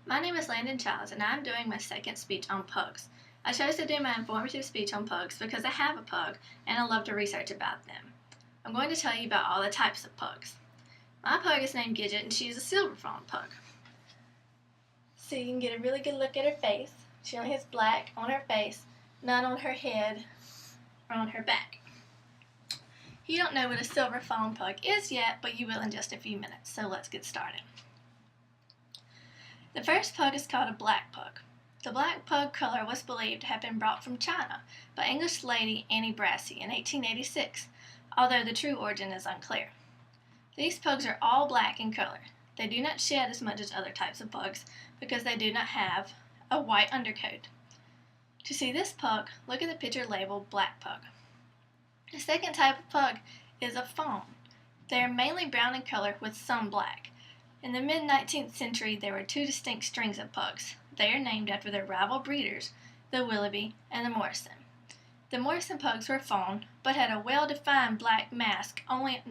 My name is Landon and I'm doing my second speech on pugs. I chose to do my informative speech on pugs because I have a pug and I love to research about them. I'm going to tell you about all the types of pugs. My pug is named Gidget and she's a silver fawn pug. So you can get a really good look at her face. She only has black on her face, none on her head or on her back. You don't know what a silver fawn pug is yet, but you will in just a few minutes, so let's get started. The first pug is called a black pug. The black pug color was believed to have been brought from China by English lady Annie Brassey in 1886, although the true origin is unclear. These pugs are all black in color. They do not shed as much as other types of pugs because they do not have a white undercoat. To see this pug, look at the picture labeled black pug. The second type of pug is a fawn. They are mainly brown in color with some black. In the mid-19th century, there were two distinct strings of pugs. They are named after their rival breeders, the Willoughby and the Morrison. The Morrison pugs were fawn, but had a well-defined black mask only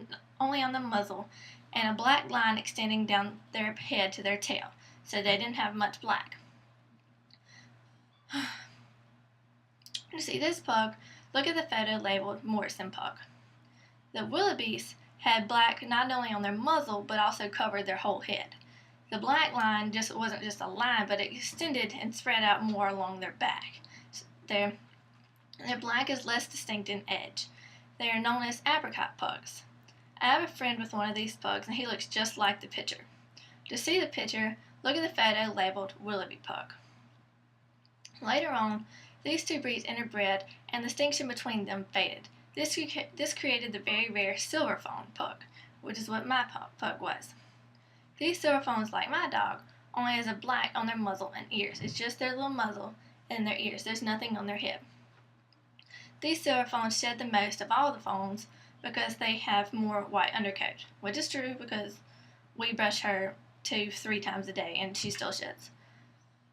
on the muzzle and a black line extending down their head to their tail, so they didn't have much black. To see this pug, look at the photo labeled Morrison pug. The Willoughbys had black not only on their muzzle but also covered their whole head. The black line wasn't just a line, but it extended and spread out more along their back. Their black is less distinct in edge. They are known as apricot pugs. I have a friend with one of these pugs and he looks just like the picture. To see the picture, look at the photo labeled Willoughby pug. Later on, these two breeds interbred and the distinction between them faded. This created the very rare silver fawn pug, which is what my pug was. These silver fawns, like my dog, only has a black on their muzzle and ears. It's just their little muzzle and their ears. There's nothing on their head. These silver fawns shed the most of all the fawns because they have more white undercoat, which is true because we brush her 2-3 times a day and she still sheds.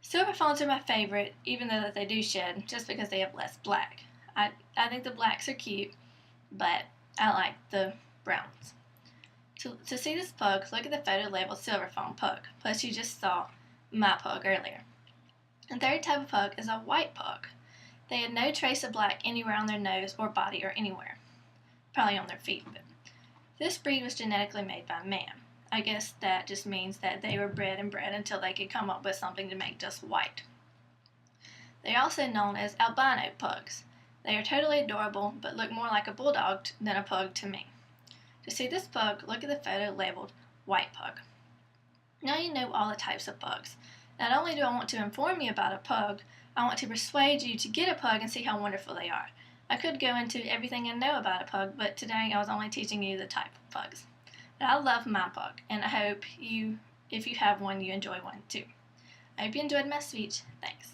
Silver fawns are my favorite, even though they do shed, just because they have less black. I think the blacks are cute, but I like the browns. To see this pug, look at the photo labeled silver fawn pug, plus you just saw my pug earlier. The third type of pug is a white pug. They had no trace of black anywhere on their nose or body or anywhere. Probably on their feet, but this breed was genetically made by man. I guess that just means that they were bred until they could come up with something to make just white. They are also known as albino pugs. They are totally adorable, but look more like a bulldog than a pug to me. To see this pug, look at the photo labeled white pug. Now you know all the types of pugs. Not only do I want to inform you about a pug, I want to persuade you to get a pug and see how wonderful they are. I could go into everything I know about a pug, but today I was only teaching you the type of pugs. But I love my pug, and I hope if you have one, you enjoy one too. I hope you enjoyed my speech. Thanks.